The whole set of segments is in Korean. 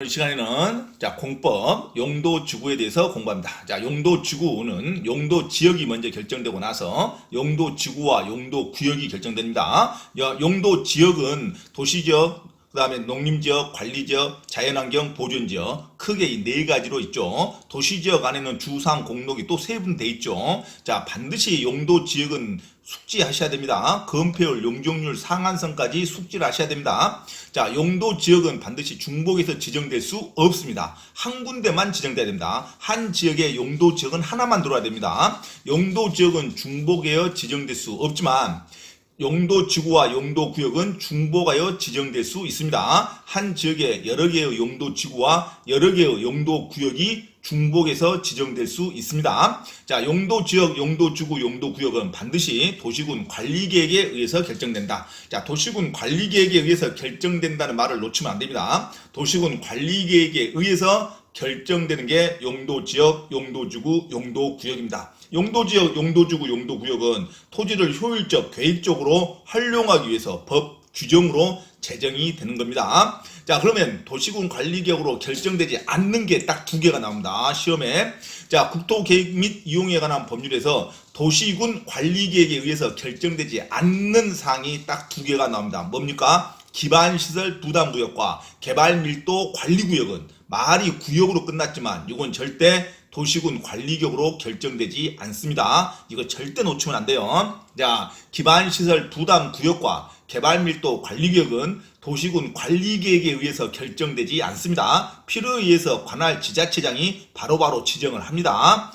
이 시간에는 공법 용도지구에 대해서 공부합니다. 용도지구는 용도지역이 먼저 결정되고 나서 용도지구와 용도구역이 결정됩니다. 용도지역은 도시지역, 그 다음에 농림지역, 관리지역, 자연환경, 보존지역 크게 이 네 가지로 있죠. 도시지역 안에는 주상, 공록이 또 세분돼 있죠. 반드시 용도지역은 숙지하셔야 됩니다. 건폐율, 용적률, 상한선까지 숙지를 하셔야 됩니다. 용도지역은 반드시 중복에서 지정될 수 없습니다. 한 군데만 지정돼야 됩니다. 한 지역에 용도지역은 하나만 들어야 됩니다. 용도지역은 중복하여 지정될 수 없지만 용도지구와 용도구역은 중복하여 지정될 수 있습니다. 한 지역에 여러 개의 용도지구와 여러 개의 용도구역이 중복해서 지정될 수 있습니다. 용도지역, 용도지구, 용도구역은 반드시 도시군 관리계획에 의해서 결정된다. 도시군 관리계획에 의해서 결정된다는 말을 놓치면 안 됩니다. 도시군 관리계획에 의해서 결정되는 게 용도지역, 용도지구, 용도구역입니다. 용도지역, 용도지구, 용도구역은 토지를 효율적, 계획적으로 활용하기 위해서 법 규정으로 제정이 되는 겁니다. 그러면 도시군 관리계획으로 결정되지 않는 게 딱 두 개가 나옵니다. 시험에. 국토계획 및 이용에 관한 법률에서 도시군 관리계획에 의해서 결정되지 않는 사항이 딱 두 개가 나옵니다. 뭡니까? 기반시설 부담구역과 개발밀도 관리구역은 말이 구역으로 끝났지만 이건 절대 도시군 관리계획으로 결정되지 않습니다. 이거 절대 놓치면 안 돼요. 기반시설 부담구역과 개발밀도 관리구역은 도시군 관리계획에 의해서 결정되지 않습니다. 필요에 의해서 관할 지자체장이 바로바로 지정을 합니다.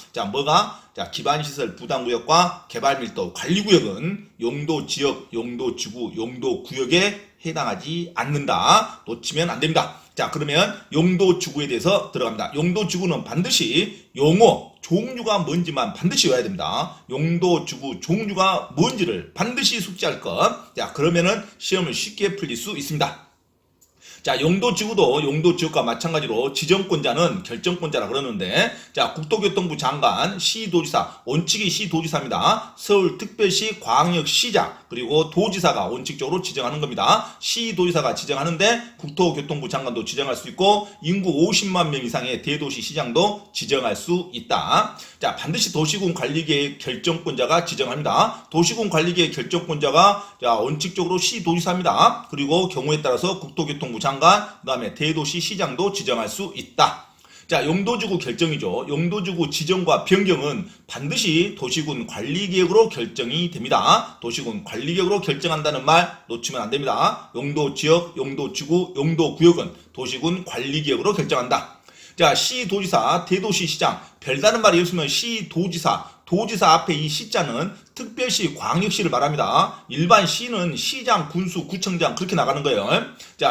기반시설 부담구역과 개발밀도 관리구역은 용도지역, 용도지구, 용도구역에 해당하지 않는다. 놓치면 안 됩니다. 그러면 용도지구에 대해서 들어갑니다. 용도지구는 반드시 용어, 종류가 뭔지만 반드시 외워야 됩니다. 용도지구 종류가 뭔지를 반드시 숙지할 것. 그러면은 시험을 쉽게 풀릴 수 있습니다. 용도지구도 용도지역과 마찬가지로 지정권자는 결정권자라 그러는데, 국토교통부 장관, 시도지사, 원칙이 시도지사입니다. 서울특별시, 광역시장, 그리고 도지사가 원칙적으로 지정하는 겁니다. 시도지사가 지정하는데 국토교통부 장관도 지정할 수 있고 인구 50만 명 이상의 대도시 시장도 지정할 수 있다. 반드시 도시군 관리계획 결정권자가 지정합니다. 도시군 관리계획 결정권자가 원칙적으로 시도지사입니다. 그리고 경우에 따라서 국토교통부 장관, 그 다음에 대도시 시장도 지정할 수 있다. 용도지구 결정이죠. 용도지구 지정과 변경은 반드시 도시군 관리계획으로 결정이 됩니다. 도시군 관리계획으로 결정한다는 말 놓치면 안 됩니다. 용도지역, 용도지구, 용도구역은 도시군 관리계획으로 결정한다. 시도지사, 대도시시장, 별다른 말이 없으면 시도지사, 도지사 앞에 이 시자는 특별시, 광역시를 말합니다. 일반 시는 시장, 군수, 구청장 그렇게 나가는 거예요.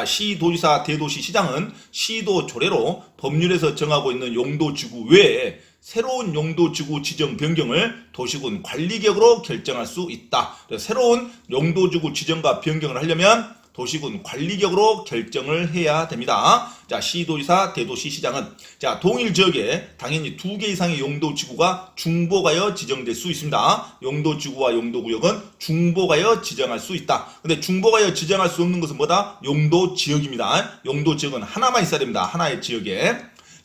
시도지사, 대도시시장은 시도 조례로 법률에서 정하고 있는 용도지구 외에 새로운 용도지구 지정 변경을 도시군 관리계획으로 결정할 수 있다. 새로운 용도지구 지정과 변경을 하려면 도시군 관리계획으로 결정을 해야 됩니다. 시도지사, 대도시시장은 동일 지역에 당연히 2개 이상의 용도지구가 중복하여 지정될 수 있습니다. 용도지구와 용도구역은 중복하여 지정할 수 있다. 근데 중복하여 지정할 수 없는 것은 뭐다? 용도지역입니다. 용도지역은 하나만 있어야 됩니다. 하나의 지역에.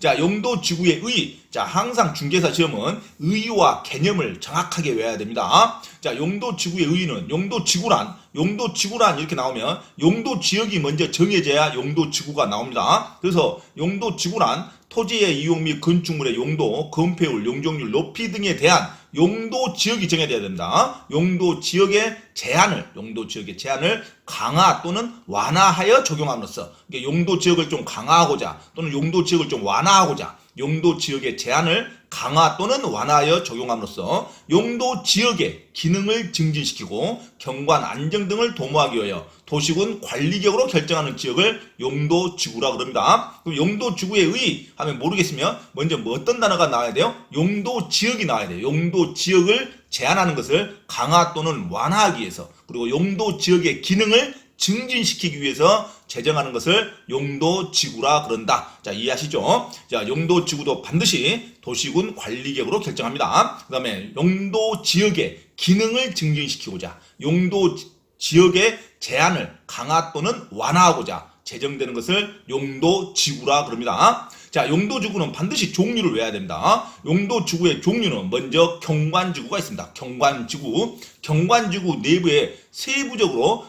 용도지구의 의. 항상 중개사 시험은 의의와 개념을 정확하게 외워야 됩니다. 용도지구의 의의는 용도지구란 이렇게 나오면 용도지역이 먼저 정해져야 용도지구가 나옵니다. 그래서 용도지구란 토지의 이용 및 건축물의 용도, 건폐율, 용적률, 높이 등에 대한 용도지역이 정해져야 됩니다. 용도지역의 제한을 강화 또는 완화하여 적용함으로써 용도지역을 좀 강화하고자 또는 용도지역을 좀 완화하고자 용도지역의 제한을 강화 또는 완화하여 적용함으로써 용도지역의 기능을 증진시키고 경관 안정 등을 도모하기 위하여 도시군 관리계획으로 결정하는 지역을 용도지구라고 합니다. 그럼 용도지구의 의 하면 모르겠으면 먼저 어떤 단어가 나와야 돼요? 용도지역이 나와야 돼요. 용도지역을 제한하는 것을 강화 또는 완화하기 위해서, 그리고 용도지역의 기능을 증진시키기 위해서 제정하는 것을 용도지구라 그런다. 이해하시죠? 용도지구도 반드시 도시군 관리계획으로 결정합니다. 그 다음에 용도지역의 기능을 증진시키고자 용도지역의 제한을 강화 또는 완화하고자 제정되는 것을 용도지구라 그럽니다. 자, 용도지구는 반드시 종류를 외워야 됩니다. 용도지구의 종류는 먼저 경관지구가 있습니다. 경관지구. 경관지구 내부에 세부적으로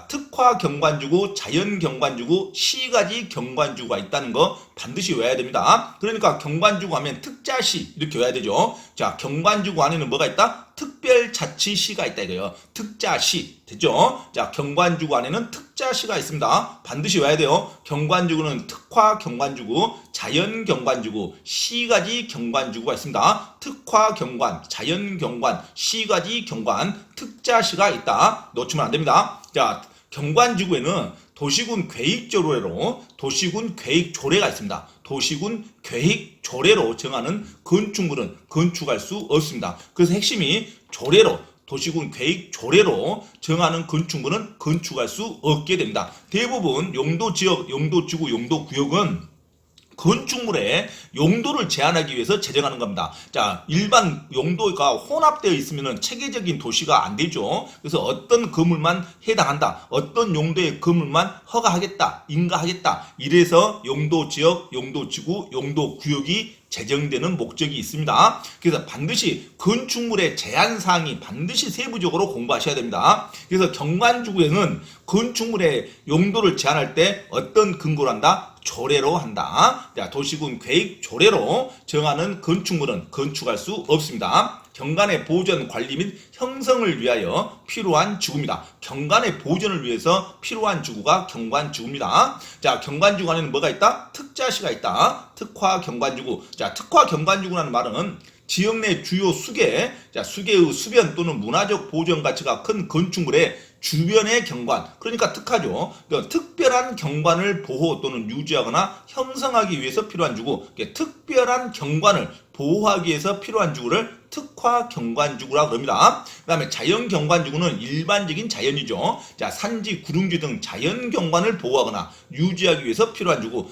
특화 경관지구, 자연 경관지구, 시가지 경관지구가 있다는 거 반드시 외워야 됩니다. 그러니까 경관지구 하면 특자시 이렇게 외워야 되죠. 자, 경관지구 안에는 뭐가 있다? 특별자치시가 있다 이거예요. 특자시 됐죠? 자, 경관지구 안에는 특자시가 있습니다. 반드시 외워야 돼요. 경관지구는 특화 경관지구, 자연 경관지구, 시가지 경관지구가 있습니다. 특화 경관, 자연 경관, 시가지 경관, 특자시가 있다. 놓치면 안 됩니다. 자, 경관지구에는 도시군 계획조례로 도시군 계획조례가 있습니다. 도시군 계획조례로 정하는 건축물은 건축할 수 없습니다. 그래서 핵심이 조례로 도시군 계획조례로 정하는 건축물은 건축할 수 없게 됩니다. 대부분 용도지역, 용도지구, 용도구역은 건축물의 용도를 제한하기 위해서 제정하는 겁니다. 자, 일반 용도가 혼합되어 있으면 체계적인 도시가 안 되죠. 그래서 어떤 건물만 해당한다, 어떤 용도의 건물만 허가하겠다, 인가하겠다, 이래서 용도지역, 용도지구, 용도구역이 제정되는 목적이 있습니다. 그래서 반드시 건축물의 제한사항이 반드시 세부적으로 공부하셔야 됩니다. 그래서 경관지구에는 건축물의 용도를 제한할 때 어떤 근거로 한다? 조례로 한다. 자, 도시군 계획 조례로 정하는 건축물은 건축할 수 없습니다. 경관의 보존, 관리 및 형성을 위하여 필요한 지구입니다. 경관의 보존을 위해서 필요한 지구가 경관지구입니다. 자, 경관지구 안에는 뭐가 있다? 특자시가 있다. 특화 경관지구. 자, 특화 경관지구라는 말은 지역 내 주요 수계, 수계의 수변 또는 문화적 보존 가치가 큰 건축물의 주변의 경관, 그러니까 특화죠. 그러니까 특별한 경관을 보호 또는 유지하거나 형성하기 위해서 필요한 지구, 특별한 경관을 보호하기 위해서 필요한 지구를 특화 경관지구라고 합니다. 그 다음에 자연 경관지구는 일반적인 자연이죠. 자, 산지, 구릉지 등 자연 경관을 보호하거나 유지하기 위해서 필요한 지구.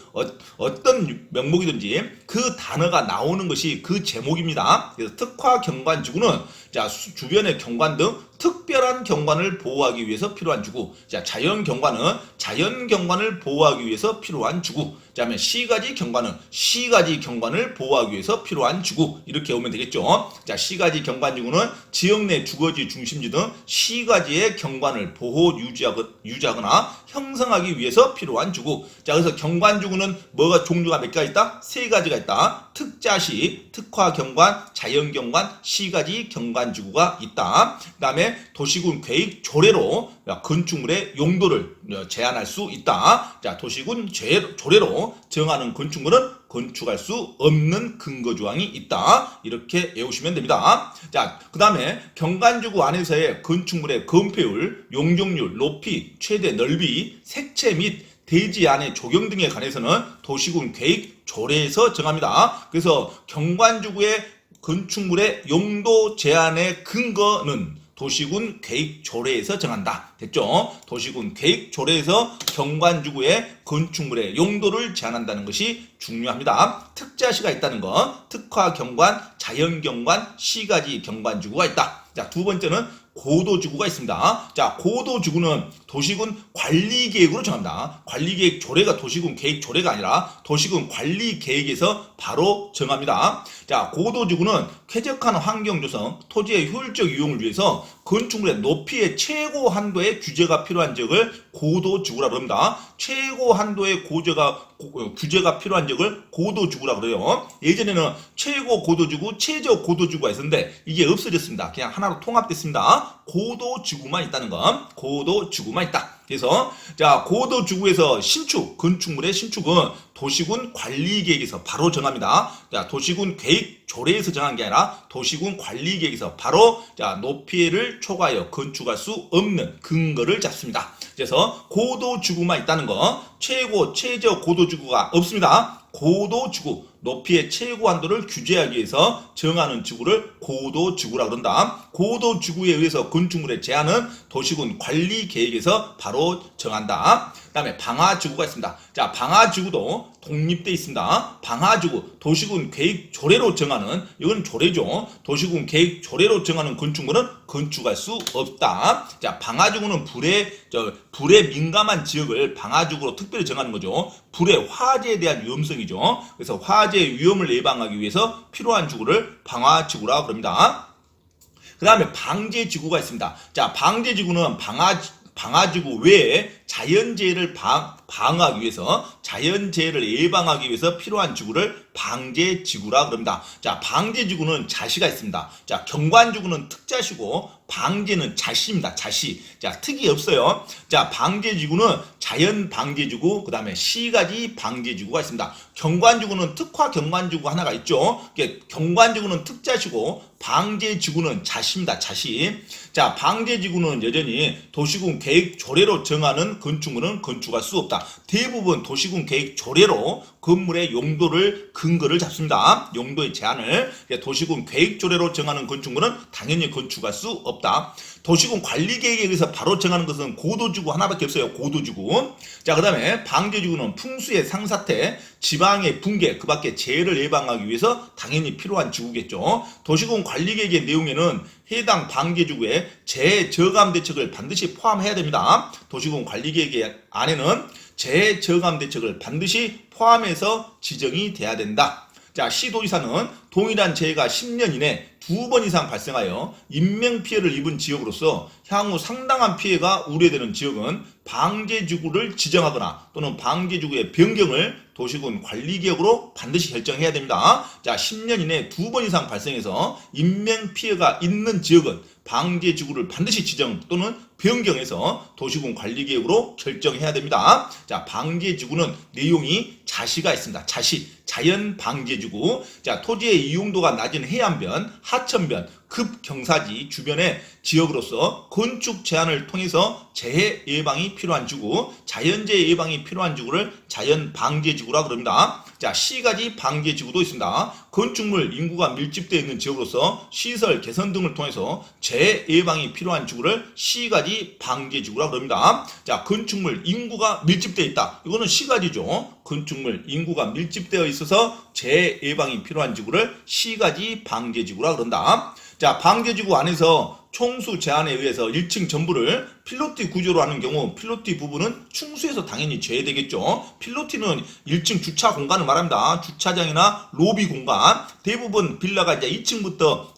어떤 명목이든지 그 단어가 나오는 것이 그 제목입니다. 그래서 특화 경관지구는 자, 주변의 경관 등 특별한 경관을 보호하기 위해서 필요한 지구. 자, 자연 경관은 자연 경관을 보호하기 위해서 필요한 지구. 자, 그다음에 시가지 경관은 시가지 경관을 보호하기 위해서 필요한 지구. 이렇게 오면 되겠죠. 자, 시가지 경관지구는 지역 내 주거지, 중심지 등 시가지의 경관을 보호, 유지하거나 형성하기 위해서 필요한 지구. 자, 그래서 경관지구는 뭐가 종류가 몇 가지 있다? 세 가지가 있다. 특자시, 특화 경관, 자연 경관, 시가지 경관지구가 있다. 그 다음에 도시군 계획 조례로 건축물의 용도를 제한할 수 있다. 자, 도시군 조례로 정하는 건축물은 건축할 수 없는 근거조항이 있다. 이렇게 외우시면 됩니다. 자, 그 다음에 경관지구 안에서의 건축물의 건폐율, 용적률, 높이, 최대 넓이, 색채 및 대지 안의 조경 등에 관해서는 도시군 계획 조례에서 정합니다. 그래서 경관지구의 건축물의 용도 제한의 근거는 도시군 계획 조례에서 정한다. 됐죠? 도시군 계획 조례에서 경관지구의 건축물의 용도를 제한한다는 것이 중요합니다. 특자시가 있다는 것, 특화 경관, 자연 경관, 시가지 경관지구가 있다. 자, 두 번째는 고도지구가 있습니다. 자, 고도지구는 도시군 관리계획으로 정합니다. 관리계획 조례가 도시군 계획 조례가 아니라 도시군 관리계획에서 바로 정합니다. 자, 고도지구는 쾌적한 환경 조성, 토지의 효율적 이용을 위해서 건축물의 높이의 최고 한도의 규제가 필요한 지역을 고도지구라고 합니다. 최고 한도의 규제가 필요한 지역을 고도지구라고 그래요. 예전에는 최고 고도지구, 최저 고도지구가 있었는데 이게 없어졌습니다. 그냥 하나로 통합됐습니다. 고도지구만 있다는 건 고도지구만 있다. 그래서 자, 고도지구에서 신축, 건축물의 신축은 도시군 관리계획에서 바로 정합니다. 자, 도시군 계획 조례에서 정한 게 아니라 도시군 관리계획에서 바로 자, 높이를 초과하여 건축할 수 없는 근거를 잡습니다. 그래서 고도지구만 있다는 거, 최고, 최저 고도지구가 없습니다. 고도지구, 높이의 최고 한도를 규제하기 위해서 정하는 지구를 고도지구라고 그런다. 고도지구에 의해서 건축물의 제한은 도시군 관리계획에서 바로 정한다. 그다음에 방화지구가 있습니다. 자, 방화지구도 독립돼 있습니다. 방화지구 도시군 계획 조례로 정하는 이건 조례죠. 도시군 계획 조례로 정하는 건축물은 건축할 수 없다. 자, 방화지구는 불에 민감한 지역을 방화지구로 특별히 정하는 거죠. 불의 화재에 대한 위험성이죠. 그래서 화재 위험을 예방하기 위해서 필요한 지구를 방화지구라고 그럽니다. 그 다음에 방제지구가 있습니다. 자, 방제지구는 방화지구 외에 자연재해를 방어하기 위해서 자연재해를 예방하기 위해서 필요한 지구를 방제지구라 그럽니다. 자, 방제지구는 자시가 있습니다. 자, 경관지구는 특자시고 방제는 자시입니다. 자시. 자, 특이 없어요. 자, 방제지구는 자연 방제지구, 그 다음에 시가지 방제지구가 있습니다. 경관지구는 특화 경관지구 하나가 있죠. 경관지구는 특자시고 방제지구는 자시입니다. 자시. 자, 방제지구는 여전히 도시군 계획 조례로 정하는 건축물은 건축할 수 없다. 대부분 도시군 계획 조례로 건물의 용도를 근거를 잡습니다. 용도의 제한을. 도시군 계획 조례로 정하는 건축물은 당연히 건축할 수 없다. 도시군 관리계획에 의해서 바로 정하는 것은 고도지구 하나밖에 없어요. 고도지구. 자, 그 다음에 방제지구는 풍수의 상사태, 지방의 붕괴, 그 밖에 재해를 예방하기 위해서 당연히 필요한 지구겠죠. 도시군 관리계획의 내용에는 해당 방제지구에 재해 저감 대책을 반드시 포함해야 됩니다. 도시군 관리계획 안에는 재해 저감 대책을 반드시 포함해서 지정이 돼야 된다. 자, 시도지사는 동일한 재해가 10년 이내 2번 이상 발생하여 인명피해를 입은 지역으로서 향후 상당한 피해가 우려되는 지역은 방제지구를 지정하거나 또는 방제지구의 변경을 도시군 관리개혁으로 반드시 결정해야 됩니다. 자, 10년 이내 2번 이상 발생해서 인명피해가 있는 지역은 방제지구를 반드시 지정 또는 변경해서 도시군 관리개혁으로 결정해야 됩니다. 자, 방제지구는 내용이 자시가 있습니다. 자시, 자연 방제지구. 자, 토지의 이용도가 낮은 해안변, 하천변, 급경사지 주변의 지역으로서 건축 제한을 통해서 재해 예방이 필요한 지구, 자연재해 예방이 필요한 지구를 자연 방제지구라 그럽니다. 자, 시가지 방제지구도 있습니다. 건축물 인구가 밀집되어 있는 지역으로서 시설 개선 등을 통해서 재해 예방이 필요한 지구를 시가지 방제지구라 그럽니다. 자, 건축물 인구가 밀집되어 있다. 이거는 시가지죠. 건축물 인구가 밀집되어 있어서 재해 예방이 필요한 지구를 시가지 방제지구라 그런다. 자, 방제지구 안에서 총수 제한에 의해서 1층 전부를 필로티 구조로 하는 경우 필로티 부분은 충수에서 당연히 제외되겠죠. 필로티는 1층 주차 공간을 말합니다. 주차장이나 로비 공간. 대부분 빌라가 이제 2층부터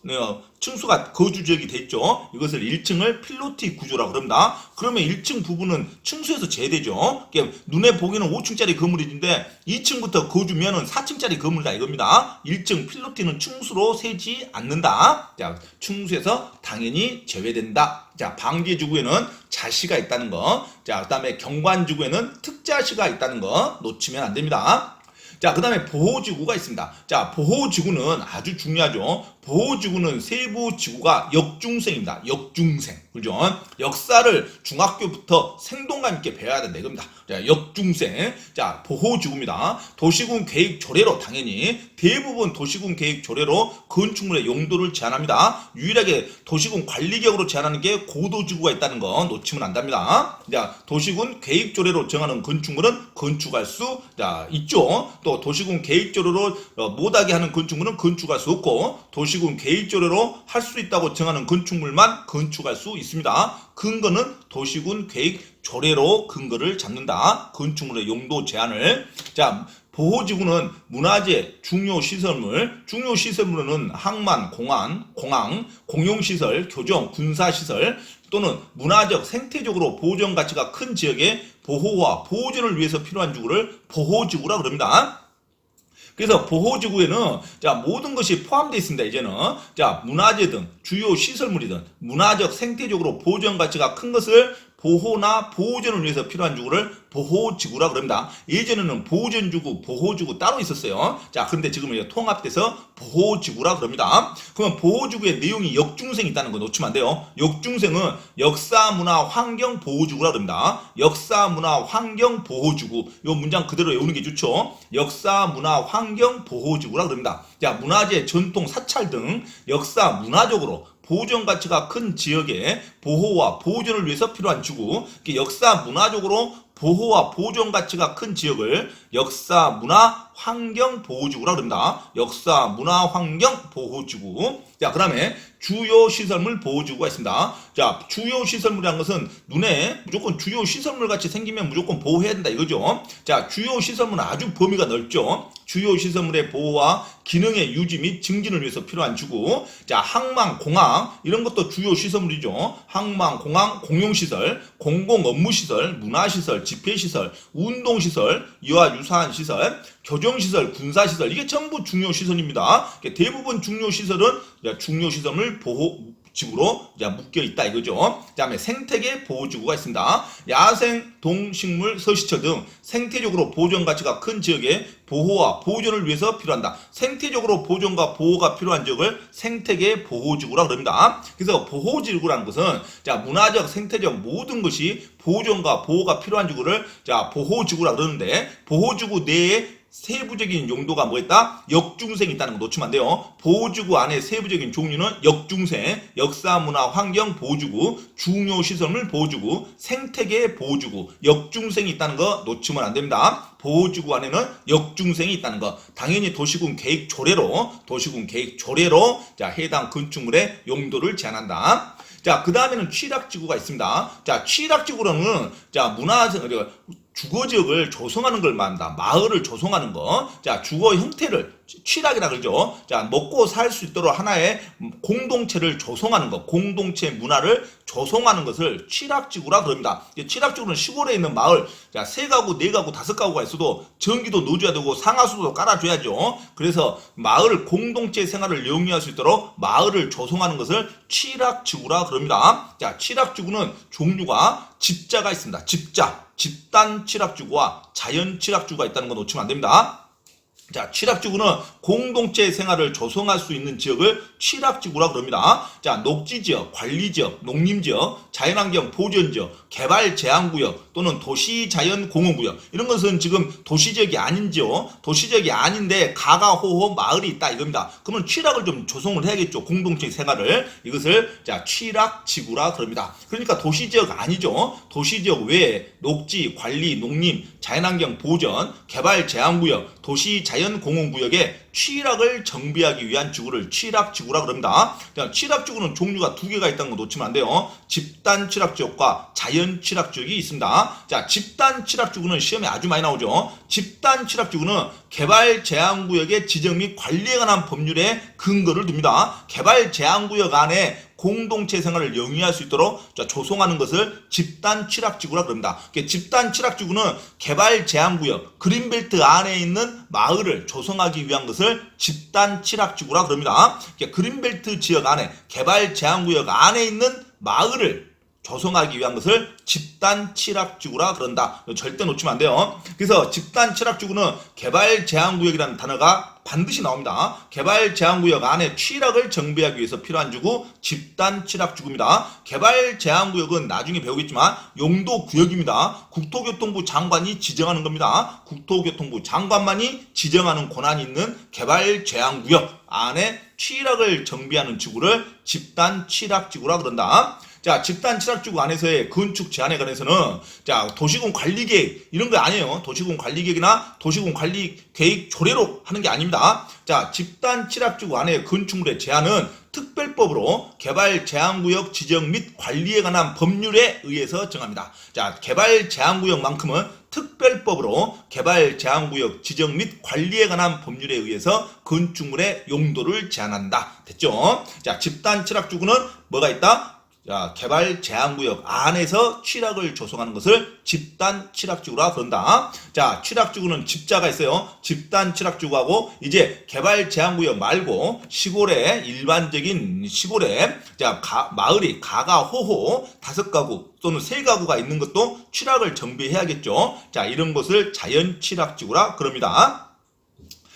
층수가 거주 지역이 됐죠. 이것을 1층을 필로티 구조라고 그럽니다. 그러면 1층 부분은 층수에서 제외되죠. 눈에 보기는 5층짜리 건물인데 2층부터 거주면은 4층짜리 건물이다 이겁니다. 1층 필로티는 층수로 세지 않는다. 자, 층수에서 당연히 제외된다. 자, 방제지구에는 자시가 있다는 거. 자, 그 다음에 경관지구에는 특자시가 있다는 거 놓치면 안 됩니다. 자, 그 다음에 보호지구가 있습니다. 자, 보호지구는 아주 중요하죠. 보호지구는 세부 지구가 역중생입니다. 역중생. 그죠? 역사를 중학교부터 생동감 있게 배워야 된다. 이겁니다. 자, 역중생. 자, 보호지구입니다. 도시군 계획 조례로 당연히 대부분 도시군 계획 조례로 건축물의 용도를 제한합니다. 유일하게 도시군 관리개혁으로 제한하는 게 고도지구가 있다는 거 놓치면 안 됩니다. 자, 도시군 계획 조례로 정하는 건축물은 건축할 수 있죠. 또 도시군 계획 조례로 못하게 하는 건축물은 건축할 수 없고 도시군 계획 조례로 할 수 있다고 정하는 건축물만 건축할 수 있습니다. 근거는 도시군 계획 조례로 근거를 잡는다. 건축물의 용도 제한을. 자, 보호지구는 문화재, 중요시설물은 항만, 공항, 공용시설, 교정, 군사시설 또는 문화적, 생태적으로 보존 가치가 큰 지역의 보호와 보존을 위해서 필요한 지구를 보호지구라 그럽니다. 그래서 보호지구에는 자, 모든 것이 포함되어 있습니다. 이제는 자, 문화재든 주요 시설물이든 문화적, 생태적으로 보존 가치가 큰 것을 보호나 보호전을 위해서 필요한 지구를 보호지구라 그럽니다. 예전에는 보존지구, 보호지구 따로 있었어요. 자, 그런데 지금은 통합돼서 보호지구라 그럽니다. 그러면 보호지구의 내용이 역중생이 있다는 거 놓치면 안 돼요. 역중생은 역사, 문화, 환경 보호지구라 그럽니다. 역사, 문화, 환경 보호지구. 이 문장 그대로 외우는 게 좋죠. 역사, 문화, 환경 보호지구라 그럽니다. 자, 문화재, 전통, 사찰 등 역사, 문화적으로 보존 가치가 큰 지역의 보호와 보존을 위해서 필요한 지구, 역사 문화적으로 보호와 보존 가치가 큰 지역을 역사, 문화, 환경 보호지구라 그럽니다. 역사, 문화, 환경 보호지구. 자, 그 다음에 주요 시설물 보호지구가 있습니다. 자, 주요 시설물이라는 것은 눈에 무조건 주요 시설물 같이 생기면 무조건 보호해야 된다 이거죠. 자, 주요 시설물은 아주 범위가 넓죠. 주요 시설물의 보호와 기능의 유지 및 증진을 위해서 필요한 지구. 자, 항만, 공항 이런 것도 주요 시설물이죠. 항만, 공항, 공용시설, 공공 업무시설, 문화시설, 집회시설, 운동시설, 이와 유사한 시설, 교정시설, 군사시설 이게 전부 중요시설입니다. 대부분 중요시설은 중요시설을 보호지구로 묶여 있다 이거죠. 그 다음에 생태계 보호지구가 있습니다. 야생, 동식물, 서식처 등 생태적으로 보존 가치가 큰 지역의 보호와 보존을 위해서 필요한다. 생태적으로 보존과 보호가 필요한 지역을 생태계 보호지구라 그럽니다. 그래서 보호지구라는 것은 문화적, 생태적 모든 것이 보존과 보호가 필요한 지구를 보호지구라 그러는데 보호지구 내에 세부적인 용도가 뭐였다? 역중생이 있다는 거 놓치면 안 돼요. 보호지구 안에 세부적인 종류는 역중생, 역사, 문화, 환경 보호지구, 중요시설물 보호지구, 생태계 보호지구, 역중생이 있다는 거 놓치면 안 됩니다. 보호지구 안에는 역중생이 있다는 거. 당연히 도시군 계획 조례로 해당 건축물의 용도를 제한한다. 자, 그 다음에는 취락지구가 있습니다. 자, 취락지구로는 주거지역을 조성하는 걸 말한다. 마을을 조성하는 거. 자, 주거 형태를 취락이라 그러죠. 자, 먹고 살 수 있도록 하나의 공동체를 조성하는 것, 공동체 문화를 조성하는 것을 취락지구라 그럽니다. 취락지구는 시골에 있는 마을, 자, 3가구, 4가구, 5가구가 있어도 전기도 넣어줘야 되고 상하수도 깔아줘야죠. 그래서 마을 공동체 생활을 영위할 수 있도록 마을을 조성하는 것을 취락지구라 그럽니다. 자, 취락지구는 종류가 집자가 있습니다. 집단 취락지구와 자연 취락지구가 있다는 거 놓치면 안 됩니다. 자, 취락지구는 공동체 생활을 조성할 수 있는 지역을 취락지구라 그럽니다. 자, 녹지지역, 관리지역, 농림지역, 자연환경 보전지역, 개발제한구역 또는 도시자연공원구역 이런 것은 지금 도시지역이 아닌지요. 도시지역이 아닌데 가가호호 마을이 있다 이겁니다. 그러면 취락을 좀 조성을 해야겠죠. 공동체 생활을. 이것을 취락지구라 그럽니다. 그러니까 도시지역 아니죠. 도시지역 외에 녹지, 관리, 농림, 자연환경 보전, 개발제한구역, 도시자연공원구역에 취락을 정비하기 위한 지구를 취락지구라 그럽니다. 취락지구는 종류가 2개가 있다는 거 놓치면 안 돼요. 집단 취락지역과 자연 취락지역이 있습니다. 자, 집단 취락지구는 시험에 아주 많이 나오죠. 집단 취락지구는 개발 제한구역의 지정 및 관리에 관한 법률에 근거를 둡니다. 개발 제한구역 안에 공동체 생활을 영위할 수 있도록 조성하는 것을 집단 취락지구라 그럽니다. 집단 취락지구는 개발 제한구역, 그린벨트 안에 있는 마을을 조성하기 위한 것을 집단 취락지구라 그럽니다. 그린벨트 지역 안에, 개발 제한구역 안에 있는 마을을 조성하기 위한 것을 집단 취락지구라 그런다. 절대 놓치면 안 돼요. 그래서 집단 취락지구는 개발 제한구역이라는 단어가 반드시 나옵니다. 개발 제한구역 안에 취락을 정비하기 위해서 필요한 지구 집단 취락지구입니다. 개발 제한구역은 나중에 배우겠지만 용도구역입니다. 국토교통부 장관이 지정하는 겁니다. 국토교통부 장관만이 지정하는 권한이 있는 개발 제한구역 안에 취락을 정비하는 지구를 집단 취락지구라 그런다. 자, 집단 취락지구 안에서의 건축 제한에 관해서는 도시군 관리계획 이런 거 아니에요. 도시군 관리계획이나 도시군 관리계획 조례로 하는 게 아닙니다. 자, 집단 취락지구 안에 건축물의 제한은 특별법으로 개발 제한구역 지정 및 관리에 관한 법률에 의해서 정합니다. 자, 개발 제한구역만큼은 특별법으로 개발 제한구역 지정 및 관리에 관한 법률에 의해서 건축물의 용도를 제한한다. 됐죠? 자, 집단 취락지구는 뭐가 있다? 자, 개발 제한구역 안에서 취락을 조성하는 것을 집단 취락지구라 그런다. 자, 취락지구는 집자가 있어요. 집단 취락지구하고 이제 개발 제한구역 말고 시골에 일반적인 시골에 마을이 가가호호 5가구 또는 3가구가 있는 것도 취락을 정비해야겠죠. 자, 이런 것을 자연 취락지구라 그럽니다.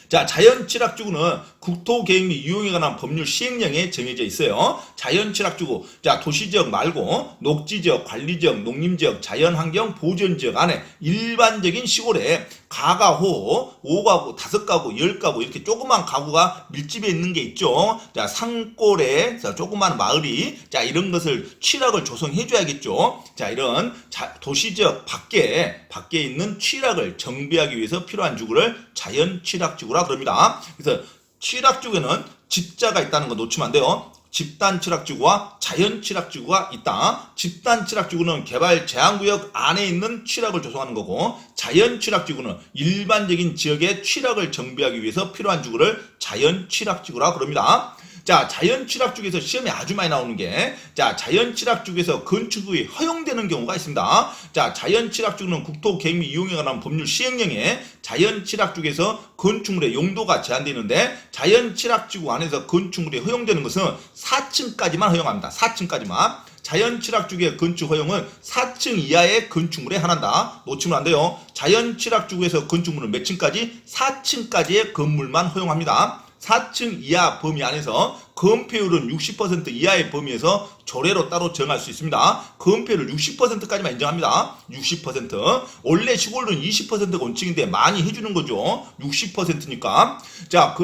자, 자연 취락지구는 국토계획 및 이용에 관한 법률 시행령에 정해져 있어요. 자연취락지구, 자 도시지역 말고 녹지지역, 관리지역, 농림지역, 자연환경 보존지역 안에 일반적인 시골에 가가호 5가구, 5가구, 10가구 이렇게 조그만 가구가 밀집해 있는 게 있죠. 자 산골에 조그만 마을이 자 이런 것을 취락을 조성해 줘야겠죠. 자 이런 도시지역 밖에 있는 취락을 정비하기 위해서 필요한 지구를 자연취락지구라 그럽니다. 그래서 취락지구에는 집자가 있다는 거 놓치면 안 돼요. 집단취락지구와 자연취락지구가 있다. 집단취락지구는 개발 제한구역 안에 있는 취락을 조성하는 거고, 자연취락지구는 일반적인 지역의 취락을 정비하기 위해서 필요한 지구를 자연취락지구라 그럽니다. 자, 자연취락지구에서 시험에 아주 많이 나오는 게, 자, 자연취락지구에서 건축이 허용되는 경우가 있습니다. 자, 자연취락지구는 국토계획 및 이용에 관한 법률 시행령에 자연취락지구에서 건축물의 용도가 제한되어 있는데, 자연취락지구 안에서 건축물이 허용되는 것은 4층까지만 허용합니다. 4층까지만. 자연취락지구의 건축 허용은 4층 이하의 건축물에 한한다. 놓치면 안 돼요. 자연취락지구에서 건축물은 몇 층까지? 4층까지의 건물만 허용합니다. 4층 이하 범위 안에서 건폐율은 60% 이하의 범위에서 조례로 따로 정할 수 있습니다. 건폐율을 60%까지만 인정합니다. 60%. 원래 시골은 20%가 원칙인데 많이 해주는 거죠. 60%니까. 자,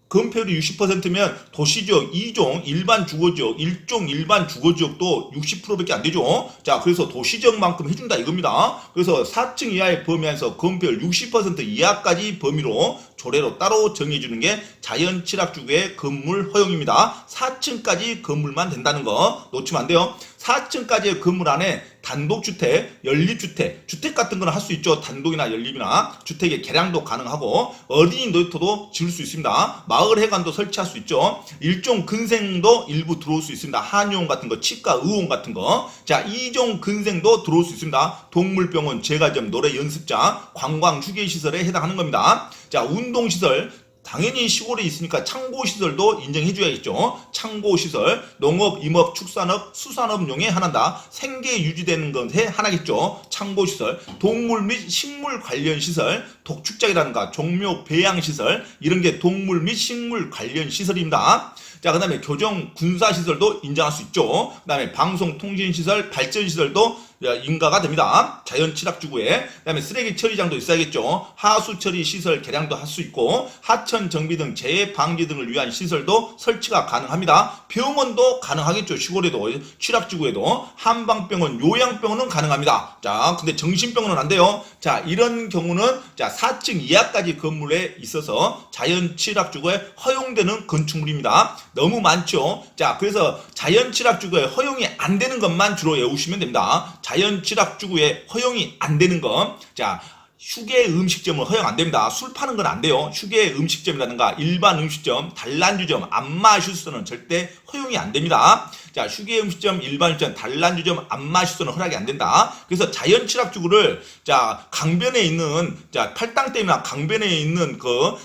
건폐율이 60%면 도시지역 2종 일반 주거지역, 1종 일반 주거지역도 60%밖에 안 되죠. 자, 그래서 도시지역만큼 해준다 이겁니다. 그래서 4층 이하의 범위 안에서 건폐율 60% 이하까지 범위로 조례로 따로 정해주는 게 자연취락지구의 건물 허용입니다. 4층까지 건물만 된다는 거 놓치면 안 돼요. 4층까지의 건물 안에 단독주택, 연립주택, 주택 같은 거는 할 수 있죠. 단독이나 연립이나 주택의 개량도 가능하고 어린이 놀이터도 지을 수 있습니다. 마을 해관도 설치할 수 있죠. 일종 근생도 일부 들어올 수 있습니다. 한의원 같은 거, 치과, 의원 같은 거. 자, 2종 근생도 들어올 수 있습니다. 동물병원, 제과점, 노래 연습장, 관광 휴게시설에 해당하는 겁니다. 자, 운동시설, 당연히 시골에 있으니까 창고시설도 인정해줘야겠죠. 창고시설, 농업, 임업, 축산업, 수산업용에 하나다. 생계 유지되는 것에 하나겠죠. 창고시설, 동물 및 식물 관련 시설, 독축장이라든가 종묘 배양시설, 이런 게 동물 및 식물 관련 시설입니다. 자, 그 다음에 교정 군사시설도 인정할 수 있죠. 그 다음에 방송통신시설, 발전시설도 인가가 됩니다. 자연취락지구에. 그 다음에 쓰레기 처리장도 있어야겠죠. 하수 처리 시설 개량도 할 수 있고, 하천 정비 등 재해 방지 등을 위한 시설도 설치가 가능합니다. 병원도 가능하겠죠. 시골에도, 취락지구에도. 한방병원, 요양병원은 가능합니다. 자, 근데 정신병원은 안 돼요. 자, 이런 경우는 자 4층 이하까지 건물에 있어서 자연취락지구에 허용되는 건축물입니다. 너무 많죠. 자, 그래서 자연취락지구에 허용이 안 되는 것만 주로 외우시면 됩니다. 자연취락지구에 허용이 안 되는 것. 자, 휴게 음식점은 허용 안 됩니다. 술 파는 건 안 돼요. 휴게 음식점이라든가 일반 음식점, 단란주점, 안마슈스는 절대 허용이 안 됩니다. 자, 휴게 음식점, 일반 음식점, 단란주점, 안마슈스는 허락이 안 된다. 그래서 자연취락지구를 자 강변에 있는 자 팔당댐이나 강변에 있는 그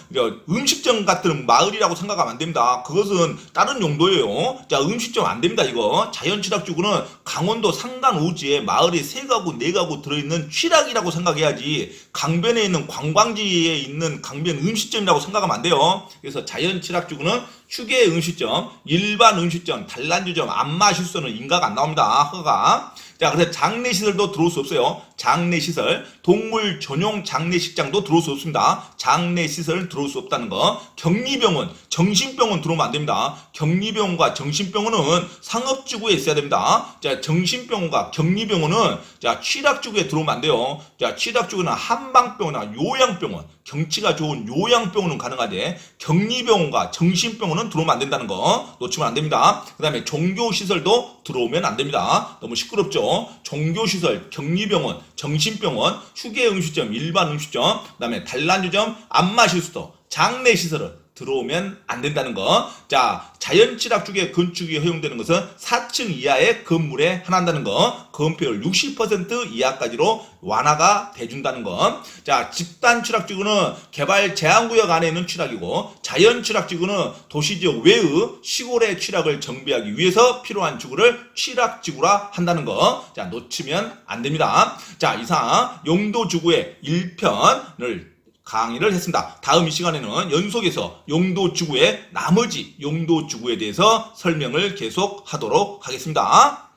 음식점 같은 마을이라고 생각하면 안 됩니다. 그것은 다른 용도예요. 자, 음식점 안 됩니다. 이거 자연취락지구는 강원도 산간 오지에 마을이 3가구, 4가구 들어있는 취락이라고 생각해야지. 강변에 있는 관광지에 있는 강변 음식점이라고 생각하면 안 돼요. 그래서 자연취락지구는 휴게 음식점, 일반 음식점, 단란주점, 안마슈스는 인가가 안 나옵니다. 허가. 자, 그래서 장례시설도 들어올 수 없어요. 장례시설, 동물 전용 장례식장도 들어올 수 없습니다. 장례시설 들어올 수 없다는 거. 격리병원, 정신병원 들어오면 안 됩니다. 격리병원과 정신병원은 상업지구에 있어야 됩니다. 자, 정신병원과 격리병원은 자 취락지구에 들어오면 안 돼요. 자, 취락지구는 한방병원이나 요양병원, 경치가 좋은 요양병원은 가능한데 격리병원과 정신병원은 들어오면 안 된다는 거 놓치면 안 됩니다. 그 다음에 종교시설도 들어오면 안 됩니다. 너무 시끄럽죠. 종교시설, 격리병원, 정신병원, 휴게 음식점, 일반 음식점, 그 다음에 단란주점, 안마시설도, 장례시설은 들어오면 안 된다는 거. 자, 자연취락지구의 건축이 허용되는 것은 4층 이하의 건물에 한한다는 거. 건폐율 60% 이하까지로 완화가 돼준다는 거. 자, 집단취락지구는 개발 제한구역 안에 있는 취락이고, 자연취락지구는 도시지역 외의 시골의 취락을 정비하기 위해서 필요한 지구를 취락지구라 한다는 거. 자, 놓치면 안 됩니다. 자, 이상 용도지구의 1편을 강의를 했습니다. 다음 이 시간에는 연속해서 용도지구의 나머지 용도지구에 대해서 설명을 계속하도록 하겠습니다.